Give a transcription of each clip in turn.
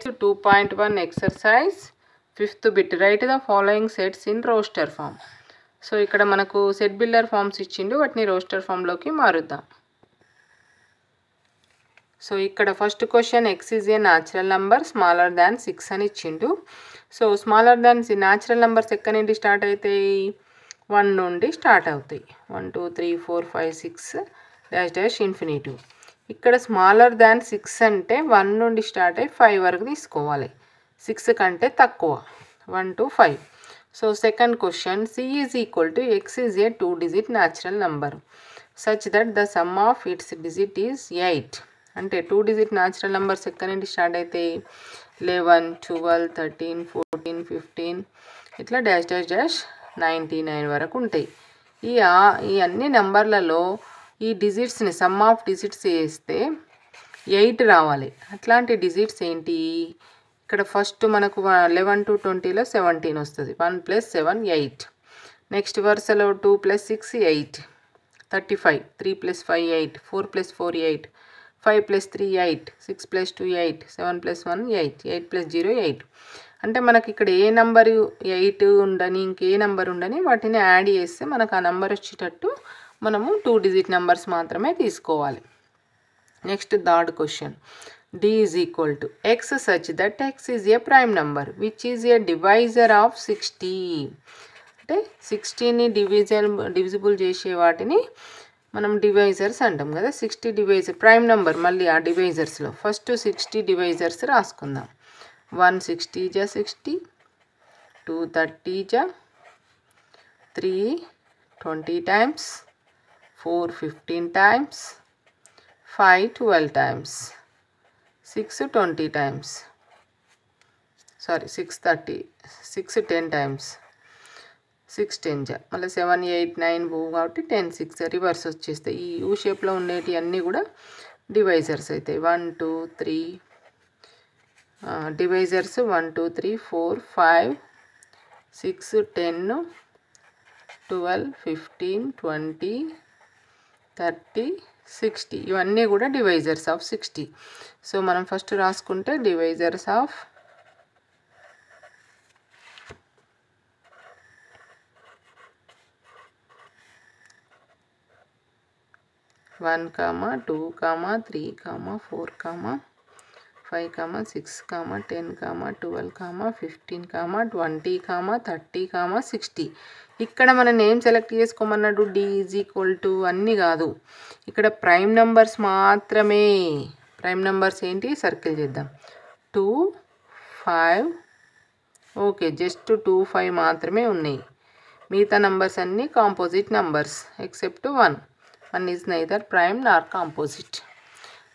2.1 exercise 5th bit. Write the following sets in roster form. So ఇక్కడ మనకు set builder forms ఇచ్చిండు, వాటిని roster ఫామ్లోకి మారుద్దాం. So ఇక్కడ first question x is a natural number smaller than 6 అని ఇచ్చిండు. So smaller than natural numbers ఎక్కడి నుండి start అవుతాయి? 1 నుండి స్టార్ట్ అవుతాయి. 1 2 3 4 5 6 డాష్ డాష్ ఇన్ఫినిటివ్. ఇక్కడ స్మాలర్ దాన్ 6 అంటే 1 నుండి స్టార్ట్ అయ్యి 5 వరకు తీసుకోవాలి. 6 కంటే తక్కువ, 1 to 5. So second question, c is equal to x is a 2-digit natural number such that the sum of its digit is 8. అంటే 2-digit natural numbers ఎక్కడి నుండి స్టార్ట్ అవుతాయి? 11 12 13 14 15 ఇట్లా డాష్ డాష్ డాష్ 99 వరకు ఉంటాయి. ఈ అన్ని నెంబర్లలో ఈ డిజిట్స్ని సమ్ ఆఫ్ డిజిట్స్ వేస్తే 8 రావాలి. అట్లాంటి డిజిట్స్ ఏంటి? ఇక్కడ ఫస్ట్ మనకు 11 to 20లో 17 వస్తుంది. 1 + 7 8. నెక్స్ట్ వరుసలో 2 + 6 8 35. 3 + 5 8. 4 + 4 8. 5 + 3 8. 6 + 2 8. 7 + 1 8. 8 + 0 8. అంటే మనకి ఇక్కడ ఏ నెంబరు 8 ఉండని ఇంకే నెంబర్ ఉండని వాటిని యాడ్ చేస్తే మనకు ఆ నెంబర్ వచ్చేటట్టు మనము 2-digit నెంబర్స్ మాత్రమే తీసుకోవాలి. Next third question, d is equal to x such that x is a prime number which is a divisor of 60. అంటే 60ని డివిజిబుల్ చేసే వాటిని మనం డివైజర్స్ అంటాం కదా. 60 డివైజర్ ప్రైమ్ నెంబర్. మళ్ళీ ఆ డివైజర్స్లో first 60 divisors రాసుకుందాం. 1 60 × 60, 2 30 × 3 20 times, 4 15 times, 5 12 times, 6 20 times, sorry 6 30, 6 10 times, 6 10 మళ్ళీ 7 8 9 పోవు కాబట్టి 10 6 రివర్స్ వచ్చేస్తాయి. ఈ యూ షేప్లో ఉండేటి అన్నీ కూడా డివైజర్స్ అవుతాయి. 1 2 3 డివైజర్స్ 1 2 3 4 5 6 10 12 15 20 30 60 ఇవన్నీ కూడా డివైజర్స్ ఆఫ్ 60. సో మనం ఫస్ట్ రాసుకుంటే డివైజర్స్ ఆఫ్ 1 2 3 4 5 6 10 12 15 20 30 60. ఇక్కడ మనం ఏం సెలెక్ట్ చేసుకోమన్నాడు? d ఈజ్ ఈక్వల్ టు అన్నీ కాదు, ఇక్కడ ప్రైమ్ నెంబర్స్ మాత్రమే. ప్రైమ్ నెంబర్స్ ఏంటి? సర్కిల్ చేద్దాం. 2 5 ఓకే, జస్ట్ 2 5 మాత్రమే ఉన్నాయి. మిగతా నెంబర్స్ అన్నీ composite numbers except 1. 1 is neither prime nor composite.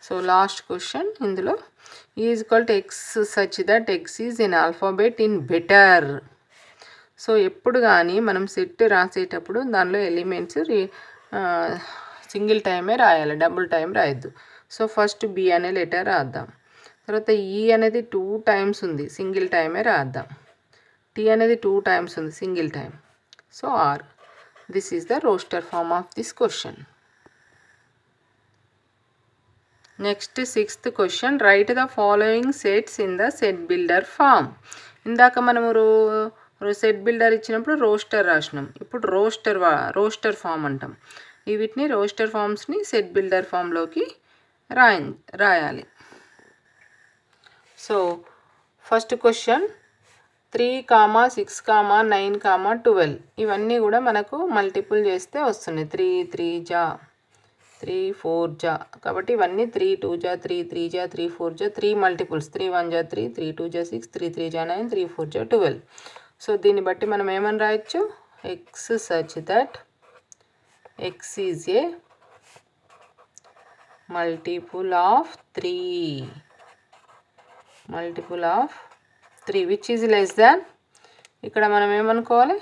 So last question ఇందులో is equal to x such that x is an alphabet in better. So ఎప్పుడు కానీ మనం సెట్ రాసేటప్పుడు దానిలో ఎలిమెంట్స్ సింగిల్ టైమే రాయాలి, డబుల్ టైం రాయొద్దు. సో ఫస్ట్ బి అనే లెటర్ రాద్దాం. తర్వాత ఈ అనేది 2 times ఉంది, సింగిల్ టైమే రాద్దాం. టీ అనేది 2 times ఉంది, single time. So R. This is the roster form of this question. Next 6th question, write the following sets in the set builder form. ఇందాక మనము సెట్ బిల్డర్ ఇచ్చినప్పుడు రోస్టర్ రాసినాం, ఇప్పుడు రోస్టర్ ఫామ్ అంటాం. వీటిని roster ఫామ్స్ని set builder ఫామ్లోకి రాయాలి. సో ఫస్ట్ క్వశ్చన్ 3 6 9 12 ఇవన్నీ కూడా మనకు మల్టిపుల్ చేస్తే వస్తున్నాయి. 3 3 జా 3 4 జా, కాబట్టి ఇవన్నీ 3 2 జా 3 3 జా 3 4 జా 3 మల్టిపుల్స్. 3 1 జా 3 3 2 జా 6 3 3 జా 9 3 4 జా 12. సో దీన్ని బట్టి మనం ఏమని రాయొచ్చు? X such that x is a multiple of 3 which is less than. ఇక్కడ మనం ఏమనుకోవాలి?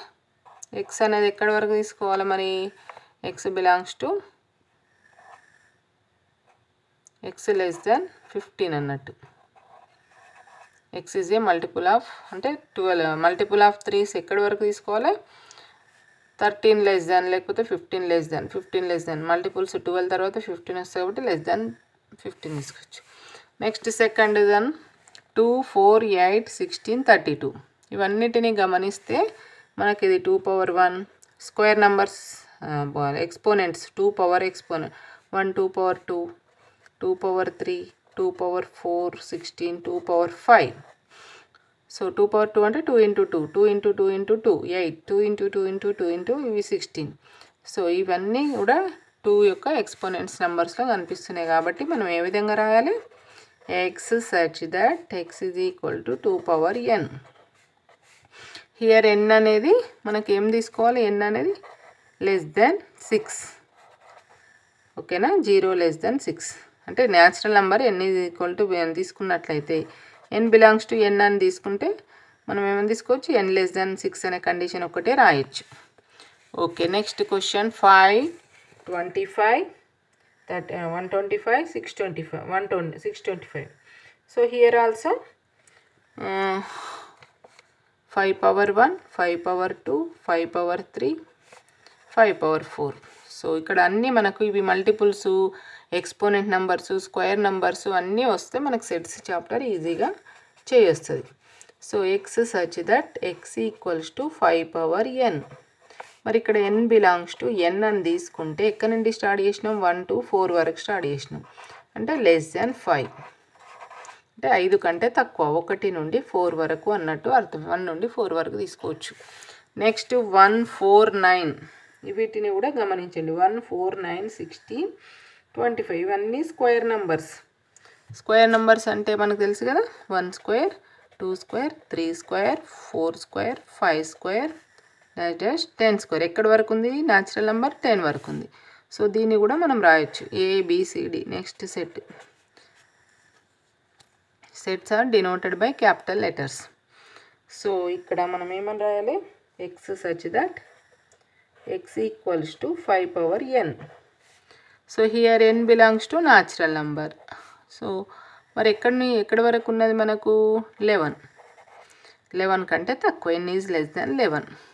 ఎక్స్ అనేది ఎక్కడి వరకు తీసుకోవాలి మరి? X belongs to X less than 15 అన్నట్టు. X is a multiple of అంటే 12. మల్టిపుల్ ఆఫ్ 3 ఎక్కడి వరకు తీసుకోవాలి? 13 లెస్ దాన్ లేకపోతే 15 less than. 15 less than multiples 12 తర్వాత 15 వస్తాయి కాబట్టి లెస్ దాన్ 15 తీసుకోవచ్చు. నెక్స్ట్ సెకండ్ దాన్ 2, 4, 8, 16, 32 ఇవన్నిటిని గమనిస్తే మనకి ఇది 2 power 1 square numbers exponents 2 power exponent 1 2 power 2 2 power 3 2 power 4 16 2 power 5 so 2 power 2 అంటే 2 into 2 2 into 2 into 2 8 2 into 2 into 2 into ఇవి 16 సో ఇవన్నీ కూడా 2 యొక్క ఎక్స్పోనెంట్స్ నెంబర్స్లో కనిపిస్తున్నాయి కాబట్టి మనం ఏ విధంగా రాయాలి x such that x is equal to 2 power n. Here n అనేది మనకి ఏం తీసుకోవాలి n అనేది less than 6 ఓకేనా 0 less than 6 అంటే natural number n is equal to n తీసుకున్నట్లయితే n belongs to n అని తీసుకుంటే మనం ఏమని తీసుకోవచ్చు n less than 6 అనే కండిషన్ ఒకటే రాయొచ్చు okay next question 525 that 125 625 120 625 so here also 5 power 1 5 power 2 5 power 3 5 power 4 so ఇక్కడ అన్నీ మనకు ఇవి multiples exponent numbers square numbers అన్నీ వస్తే మనకు సెట్స్ చాప్టర్ ఈజీగా చేయొస్తుంది so x such that x equals to 5 power n మరి ఇక్కడ n బిలాంగ్స్ టు n అని తీసుకుంటే ఎక్కడి నుండి స్టార్ట్ చేసినాం 1 to 4 వరకు స్టార్ట్ చేసినాం అంటే లెస్ దాన్ 5 అంటే 5 కంటే తక్కువ 1 నుండి 4 వరకు అన్నట్టు అర్థం 1 నుండి 4 వరకు తీసుకోవచ్చు నెక్స్ట్ 149 వీటిని కూడా గమనించండి 149 16 25 ఇవన్నీ స్క్వేర్ నంబర్స్ అంటే మనకు తెలుసు కదా 1 square 2 square 3 square 4 square 5 square -10 square ఎక్కడి వరకు ఉంది న్యాచురల్ నెంబర్ 10 వరకు ఉంది సో దీన్ని కూడా మనం రాయొచ్చు ABCD next sets are denoted by capital letters so ఇక్కడ మనం ఏమని రాయాలి x such that x equals to 5 power n so here n belongs to natural number so మరి ఎక్కడి వరకు ఉన్నది మనకు 11 కంటే తక్కువ n ఈజ్ లెస్ దాన్ 11